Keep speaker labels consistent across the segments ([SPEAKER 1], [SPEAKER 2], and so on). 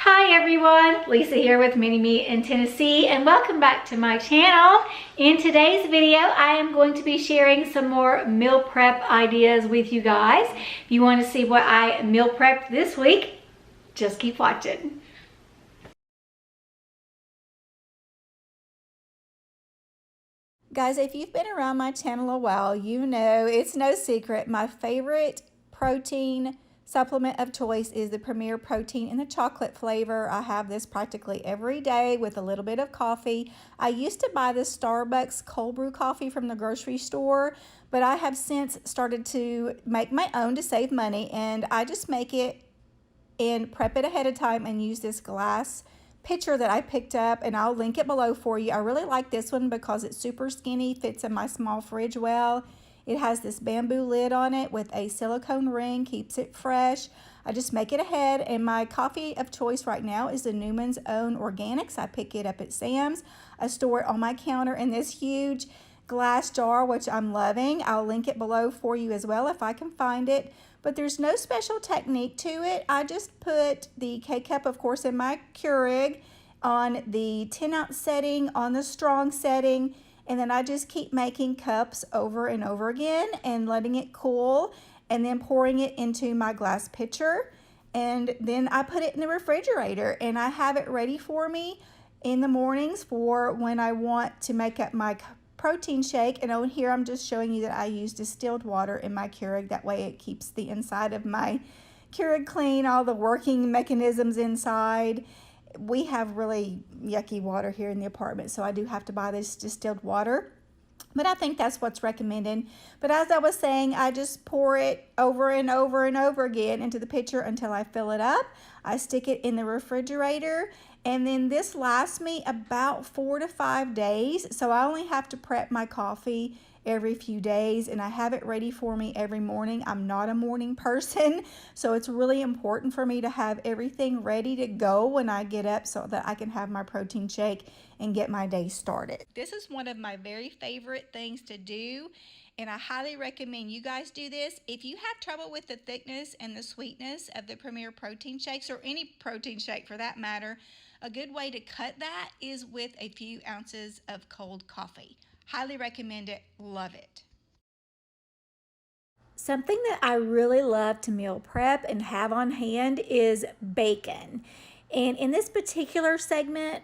[SPEAKER 1] Hi everyone, Lisa here with Mini Me in Tennessee, and welcome back to my channel. In today's video, I am going to be sharing some more meal prep ideas with you guys. If you want to see what I meal prepped this week, just keep watching. Guys, if you've been around my channel a while, you know it's no secret my favorite protein supplement of choice is the Premier Protein in the chocolate flavor. I have this practically every day with a little bit of coffee. I used to buy the Starbucks cold brew coffee from the grocery store, but I have since started to make my own to save money, and I just make it and prep it ahead of time and use this glass pitcher that I picked up, and I'll link it below for you. I really like this one because it's super skinny, fits in my small fridge well. It has this bamboo lid on it with a silicone ring, keeps it fresh. I just make it ahead, and my coffee of choice right now is the Newman's Own Organics. I pick it up at Sam's. I store it on my counter in this huge glass jar, which I'm loving. I'll link it below for you as well if I can find it. But there's no special technique to it. I just put the K-Cup, of course, in my Keurig on the 10-ounce setting, on the strong setting, and then I just keep making cups over and over again and letting it cool and then pouring it into my glass pitcher. And then I put it in the refrigerator, and I have it ready for me in the mornings for when I want to make up my protein shake. And on here I'm just showing you that I use distilled water in my Keurig. That way it keeps the inside of my Keurig clean, all the working mechanisms inside. We have really yucky water here in the apartment, so I do have to buy this distilled water, but I think that's what's recommended. But as I was saying, I just pour it over and over and over again into the pitcher until I fill it up. I stick it in the refrigerator, and then this lasts me about 4 to 5 days, so I only have to prep my coffee every few days, and I have it ready for me every morning. I'm not a morning person, so it's really important for me to have everything ready to go when I get up so that I can have my protein shake and get my day started. This is one of my very favorite things to do, and I highly recommend you guys do this. If you have trouble with the thickness and the sweetness of the Premier Protein Shakes, or any protein shake for that matter, a good way to cut that is with a few ounces of cold coffee. Highly recommend it. Love it. Something that I really love to meal prep and have on hand is bacon. And in this particular segment,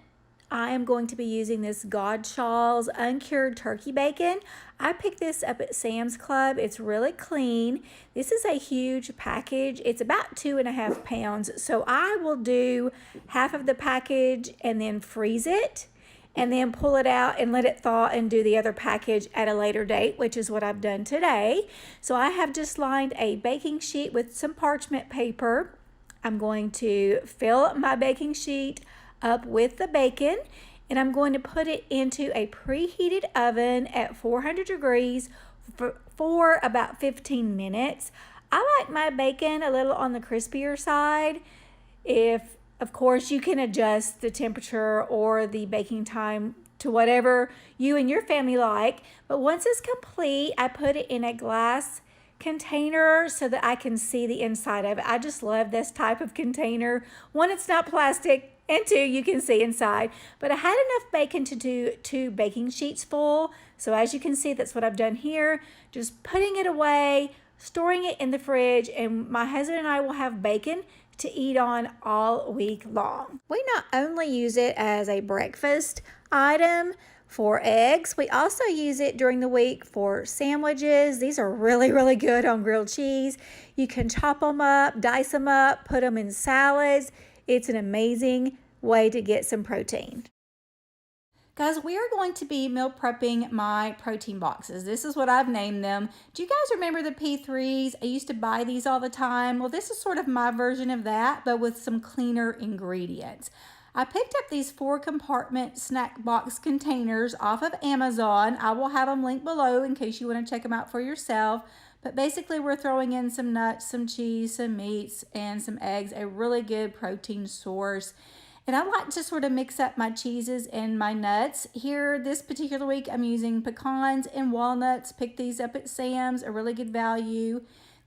[SPEAKER 1] I am going to be using this Godchall's uncured turkey bacon. I picked this up at Sam's Club. It's really clean. This is a huge package. It's about 2.5 pounds. So I will do half of the package and then freeze it, and then pull it out and let it thaw and do the other package at a later date, which is what I've done today. So I have just lined a baking sheet with some parchment paper. I'm going to fill my baking sheet up with the bacon, and I'm going to put it into a preheated oven at 400 degrees for about 15 minutes. I like my bacon a little on the crispier side. Of course, you can adjust the temperature or the baking time to whatever you and your family like. But once it's complete, I put it in a glass container so that I can see the inside of it. I just love this type of container. One, it's not plastic, and two, you can see inside. But I had enough bacon to do 2 baking sheets full. So as you can see, that's what I've done here. Just putting it away, storing it in the fridge, and my husband and I will have bacon to eat on all week long. We not only use it as a breakfast item for eggs, we also use it during the week for sandwiches. These are really, really good on grilled cheese. You can chop them up, dice them up, put them in salads. It's an amazing way to get some protein. Guys, we are going to be meal prepping my protein boxes. This is what I've named them. Do you guys remember the P3s? I used to buy these all the time. Well, this is sort of my version of that, but with some cleaner ingredients. I picked up these 4-compartment snack box containers off of Amazon. I will have them linked below in case you want to check them out for yourself. But basically, we're throwing in some nuts, some cheese, some meats, and some eggs, a really good protein source. And I like to sort of mix up my cheeses and my nuts. Here, this particular week, I'm using pecans and walnuts. Picked these up at Sam's, a really good value.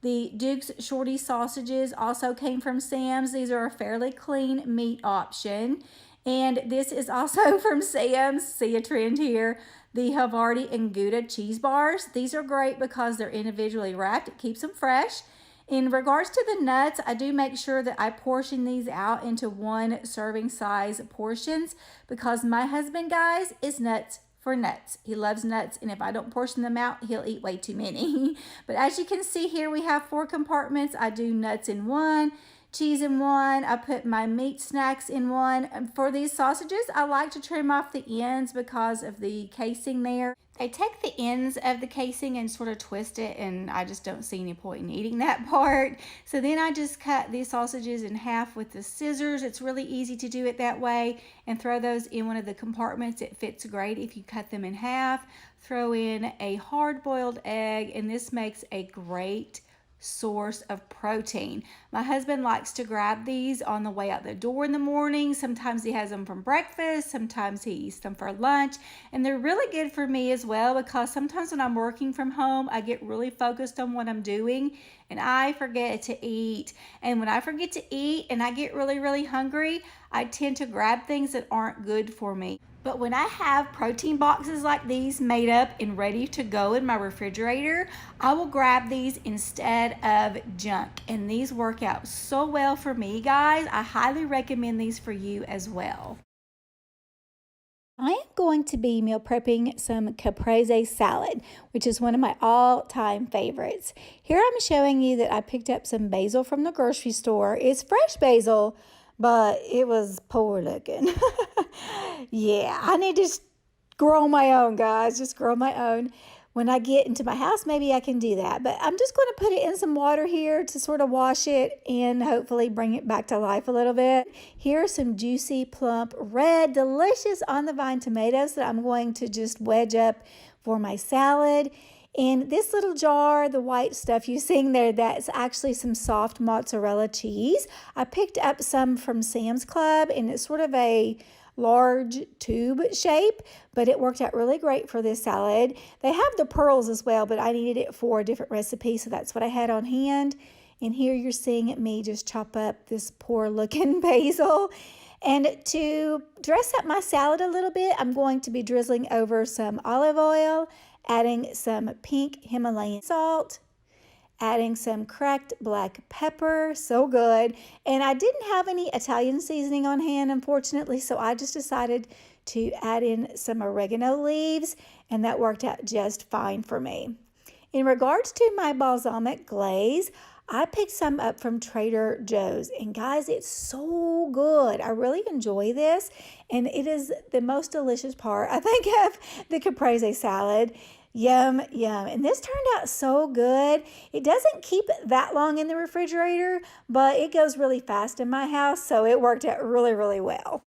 [SPEAKER 1] The Duke's Shorty sausages also came from Sam's. These are a fairly clean meat option. And this is also from Sam's. See a trend here. The Havarti and Gouda cheese bars. These are great because they're individually wrapped. It keeps them fresh. In regards to the nuts, I do make sure that I portion these out into 1 serving size portions because my husband, guys, is nuts for nuts. He loves nuts, and if I don't portion them out, he'll eat way too many. But as you can see here, we have 4 compartments. I do nuts in 1, cheese in 1. I put my meat snacks in 1. And for these sausages, I like to trim off the ends because of the casing there. They take the ends of the casing and sort of twist it, and I just don't see any point in eating that part. So then I just cut these sausages in half with the scissors. It's really easy to do it that way, and throw those in one of the compartments. It fits great if you cut them in half. Throw in a hard-boiled egg, and this makes a great source of protein. My husband likes to grab these on the way out the door in the morning. Sometimes he has them from breakfast, sometimes he eats them for lunch, and they're really good for me as well because sometimes when I'm working from home, I get really focused on what I'm doing and I forget to eat. And when I forget to eat and I get really hungry, I tend to grab things that aren't good for me. But when I have protein boxes like these made up and ready to go in my refrigerator, I will grab these instead of junk. And these work out so well for me, guys. I highly recommend these for you as well. I am going to be meal prepping some caprese salad, which is one of my all-time favorites. Here I'm showing you that I picked up some basil from the grocery store. It's fresh basil, but it was poor looking. Yeah, I need to grow my own, guys. Just grow my own. When I get into my house, maybe I can do that. But I'm just going to put it in some water here to sort of wash it and hopefully bring it back to life a little bit. Here are some juicy, plump, red, delicious on-the-vine tomatoes that I'm going to just wedge up for my salad. In this little jar, the white stuff you see there, that's actually some soft mozzarella cheese. I picked up some from Sam's Club, and it's sort of a large tube shape, but it worked out really great for this salad. They have the pearls as well, but I needed it for a different recipe, so that's what I had on hand. And here you're seeing me just chop up this poor looking basil. And to dress up my salad a little bit, I'm going to be drizzling over some olive oil, adding some pink Himalayan salt, adding some cracked black pepper, so good. And I didn't have any Italian seasoning on hand, unfortunately, so I just decided to add in some oregano leaves, and that worked out just fine for me. In regards to my balsamic glaze, I picked some up from Trader Joe's, and guys, it's so good. I really enjoy this, and it is the most delicious part, I think, of the caprese salad. Yum, yum. And this turned out so good. It doesn't keep that long in the refrigerator, but it goes really fast in my house, so it worked out really well.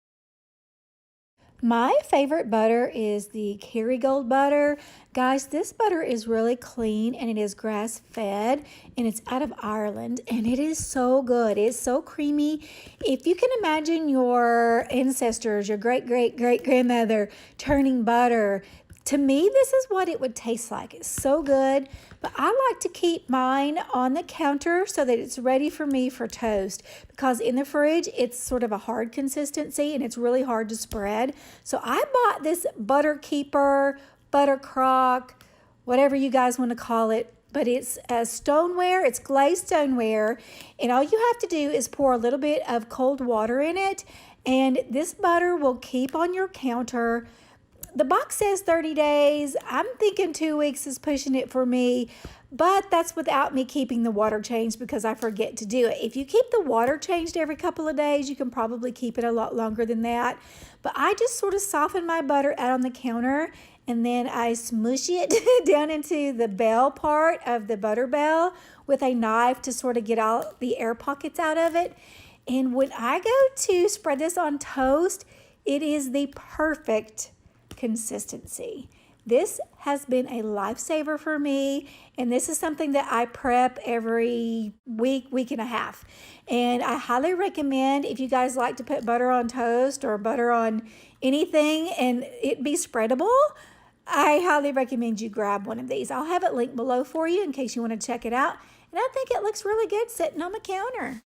[SPEAKER 1] My favorite butter is the Kerrygold butter. Guys, this butter is really clean and it is grass-fed and it's out of Ireland and it is so good. It's so creamy. If you can imagine your ancestors, your great-great-great-grandmother turning butter, to me, this is what it would taste like. It's so good, but I like to keep mine on the counter so that it's ready for me for toast because in the fridge, it's sort of a hard consistency and it's really hard to spread. So I bought this butter keeper, butter crock, whatever you guys want to call it, but it's a stoneware, it's glazed stoneware, and all you have to do is pour a little bit of cold water in it, and this butter will keep on your counter. The box says 30 days. I'm thinking 2 weeks is pushing it for me, but that's without me keeping the water changed because I forget to do it. If you keep the water changed every couple of days, you can probably keep it a lot longer than that. But I just sort of soften my butter out on the counter and then I smoosh it down into the bell part of the butter bell with a knife to sort of get all the air pockets out of it. And when I go to spread this on toast, it is the perfect consistency. This has been a lifesaver for me, and this is something that I prep every week and a half. And I highly recommend if you guys like to put butter on toast or butter on anything and it be spreadable, I highly recommend you grab one of these. I'll have it linked below for you in case you want to check it out. And I think it looks really good sitting on the counter.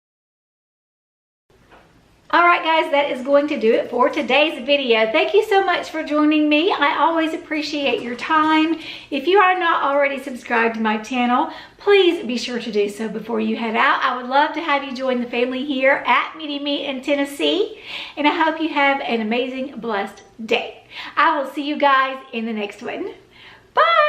[SPEAKER 2] Alright guys, that is going to do it for today's video. Thank you so much for joining me. I always appreciate your time. If you are not already subscribed to my channel, please be sure to do so before you head out. I would love to have you join the family here at Meaty Meat in Tennessee. And I hope you have an amazing, blessed day. I will see you guys in the next one. Bye!